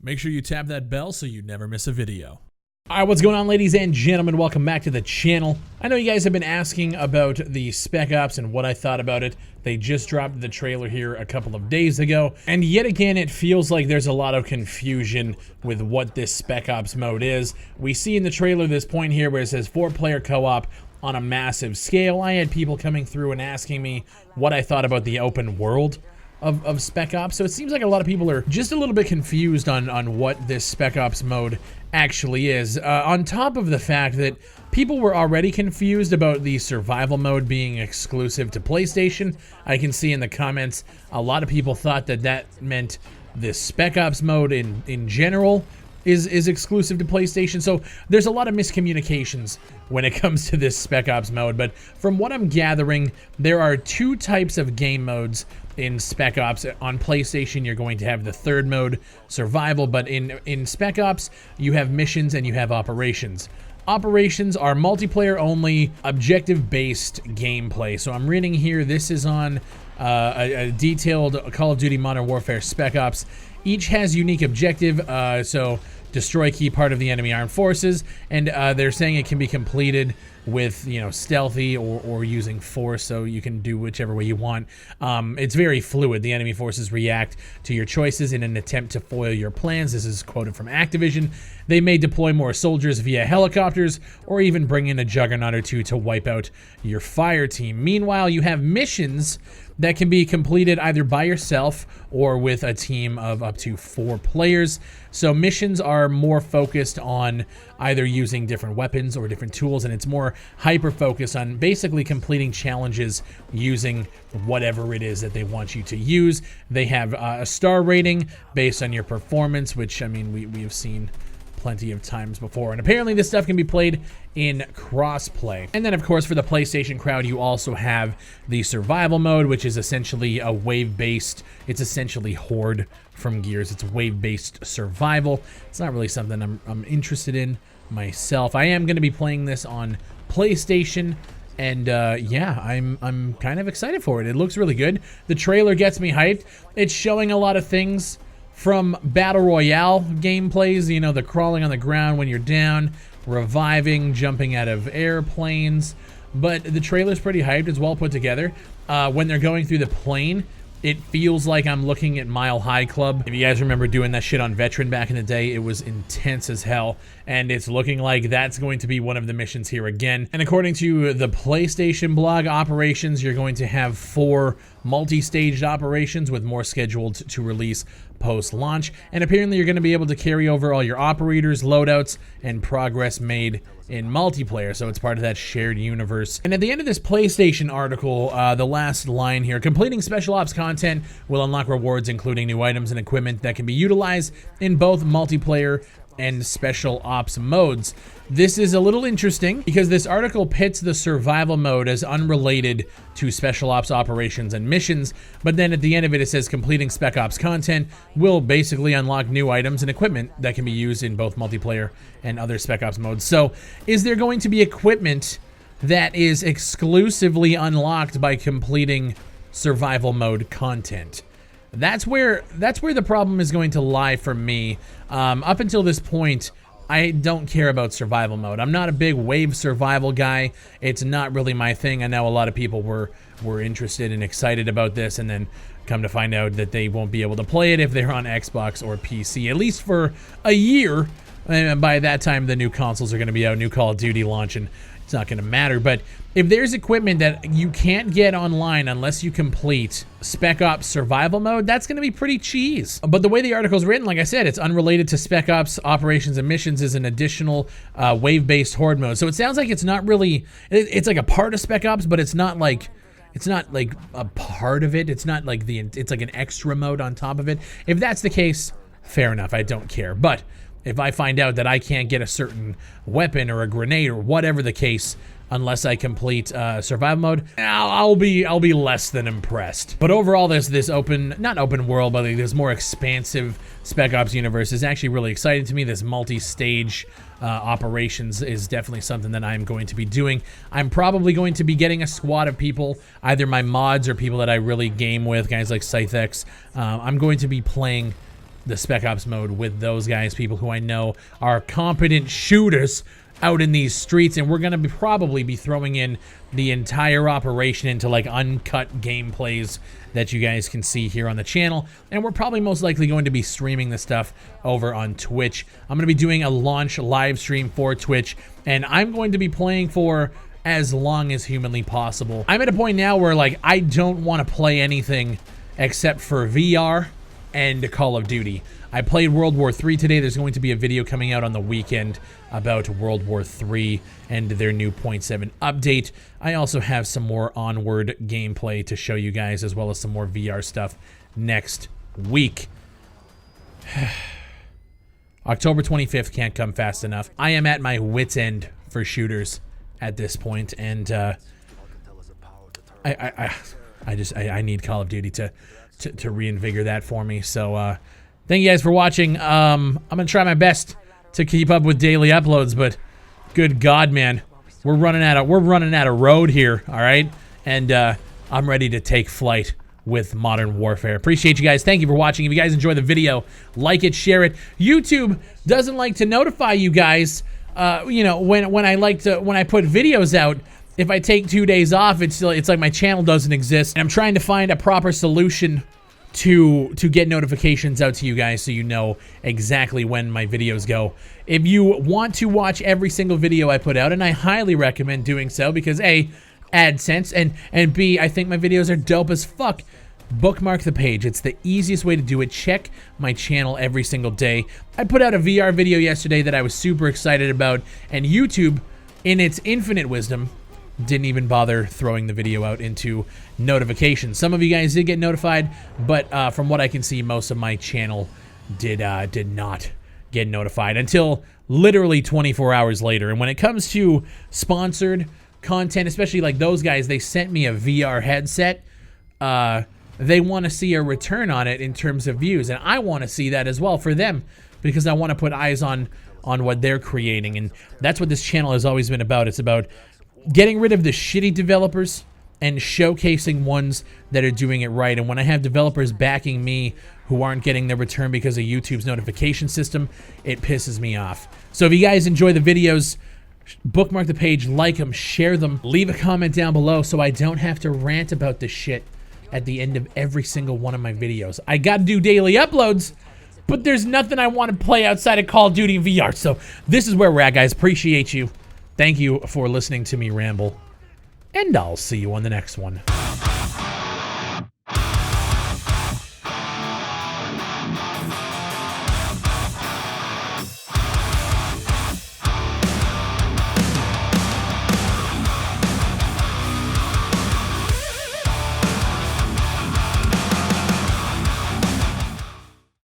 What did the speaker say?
Make sure you tap that bell so you never miss a video. Alright, what's going on, ladies and gentlemen? Welcome back to the channel. I know you guys have been asking about the Spec Ops and what I thought about it. They just dropped the trailer here a couple of days ago, and yet again it feels like there's a lot of confusion with what this Spec Ops mode is. We see in the trailer this point here where it says 4-player co-op on a massive scale. I had people coming through and asking me what I thought about the open world of Spec Ops, so it seems like a lot of people are just a little bit confused on what this Spec Ops mode actually is. On top of the fact that people were already confused about the survival mode being exclusive to PlayStation. I can see in the comments a lot of people thought that that meant the Spec Ops mode in general is exclusive to PlayStation. So there's a lot of miscommunications when it comes to this Spec Ops mode, but from what I'm gathering, there are two types of game modes in Spec Ops. On PlayStation, you're going to have the third mode, survival, but in Spec Ops, you have missions and you have operations. Operations are multiplayer only, objective-based gameplay. So I'm reading here, this is on a detailed Call of Duty Modern Warfare Spec Ops. Each has unique objective, so destroy key part of the enemy armed forces, and they're saying it can be completed with, you know, stealthy or using force, so you can do whichever way you want. It's very fluid. The enemy forces react to your choices in an attempt to foil your plans. This is quoted from Activision. They may deploy more soldiers via helicopters or even bring in a juggernaut or two to wipe out your fire team. Meanwhile, you have missions that can be completed either by yourself or with a team of up to 4 players. So missions are more focused on either using different weapons or different tools, and it's more hyper-focused on basically completing challenges using whatever it is that they want you to use. They have a star rating based on your performance, which, I mean, we have seen plenty of times before, and apparently this stuff can be played in crossplay. And then, of course, for the PlayStation crowd, you also have the survival mode, which is essentially a wave-based, it's essentially Horde from Gears. It's wave-based survival. It's not really something I'm interested in myself. I am going to be playing this on PlayStation, and yeah, I'm kind of excited for it. It looks really good. The trailer gets me hyped. It's showing a lot of things from Battle Royale gameplays, you know, the crawling on the ground when you're down, reviving, jumping out of airplanes, but the trailer's pretty hyped. It's well put together. When they're going through the plane, it feels like I'm looking at Mile High Club. If you guys remember doing that shit on Veteran back in the day, it was intense as hell, and it's looking like that's going to be one of the missions here again. And according to the PlayStation blog, operations, you're going to have 4 multi-staged operations with more scheduled to release post-launch, and apparently you're going to be able to carry over all your operators, loadouts, and progress made in multiplayer, so it's part of that shared universe. And at the end of this PlayStation article, the last line here, completing Special Ops content will unlock rewards including new items and equipment that can be utilized in both multiplayer and Special Ops modes. This is a little interesting because this article pits the survival mode as unrelated to Special Ops operations and missions, but then at the end of it says completing Spec Ops content will basically unlock new items and equipment that can be used in both multiplayer and other Spec Ops modes. So is there going to be equipment that is exclusively unlocked by completing survival mode content? That's where the problem is going to lie for me. Up until this point, I don't care about survival mode. I'm not a big wave survival guy. It's not really my thing. I know a lot of people were interested and excited about this, and then come to find out that they won't be able to play it if they're on Xbox or PC, at least for a year. And by that time, the new consoles are going to be out, new Call of Duty launch, and it's not going to matter. But if there's equipment that you can't get online unless you complete Spec Ops survival mode, that's going to be pretty cheese. But the way the article's written, like I said, it's unrelated to Spec Ops operations and missions, is an additional wave-based Horde mode. So it sounds like it's not really, it's like a part of Spec Ops, but it's not like a part of it. It's not like it's like an extra mode on top of it. If that's the case, fair enough. I don't care. But if I find out that I can't get a certain weapon or a grenade or whatever the case unless I complete survival mode, I'll be less than impressed. But overall, this not open world, but this more expansive Spec Ops universe is actually really exciting to me. This multi-stage operations is definitely something that I'm going to be doing. I'm probably going to be getting a squad of people, either my mods or people that I really game with, guys like Scythex. I'm going to be playing the Spec Ops mode with those guys, people who I know are competent shooters out in these streets, and we're going to probably be throwing in the entire operation into like uncut gameplays that you guys can see here on the channel, and we're probably most likely going to be streaming this stuff over on Twitch. I'm going to be doing a launch live stream for Twitch, and I'm going to be playing for as long as humanly possible. I'm at a point now where like I don't want to play anything except for VR and Call of Duty. I played World War III today. There's going to be a video coming out on the weekend about World War III and their new 0.7 update. I also have some more Onward gameplay to show you guys, as well as some more VR stuff next week. October 25th can't come fast enough. I am at my wit's end for shooters at this point, and I need Call of Duty to reinvigorate that for me. So thank you guys for watching. I'm gonna try my best to keep up with daily uploads, but good God, man, we're running out of road here. All right, and I'm ready to take flight with Modern Warfare. Appreciate you guys. Thank you for watching. If you guys enjoy the video, like it, share it. YouTube doesn't like to notify you guys. You know, when I put videos out. If I take 2 days off, it's like my channel doesn't exist. And I'm trying to find a proper solution to get notifications out to you guys so you know exactly when my videos go. If you want to watch every single video I put out, and I highly recommend doing so because A, AdSense, and B, I think my videos are dope as fuck, bookmark the page. It's the easiest way to do it. Check my channel every single day. I put out a VR video yesterday that I was super excited about, and YouTube, in its infinite wisdom, didn't even bother throwing the video out into notifications. Some of you guys did get notified, but from what I can see, most of my channel did not get notified until literally 24 hours later. And when it comes to sponsored content, especially like those guys, they sent me a VR headset. They want to see a return on it in terms of views, and I want to see that as well for them because I want to put eyes on what they're creating, and that's what this channel has always been about. It's about getting rid of the shitty developers and showcasing ones that are doing it right. And when I have developers backing me who aren't getting their return because of YouTube's notification system, it pisses me off. So if you guys enjoy the videos, bookmark the page, like them, share them, leave a comment down below so I don't have to rant about this shit at the end of every single one of my videos. I gotta do daily uploads, but there's nothing I want to play outside of Call of Duty and VR. So this is where we're at, guys. Appreciate you. Thank you for listening to me ramble, and I'll see you on the next one.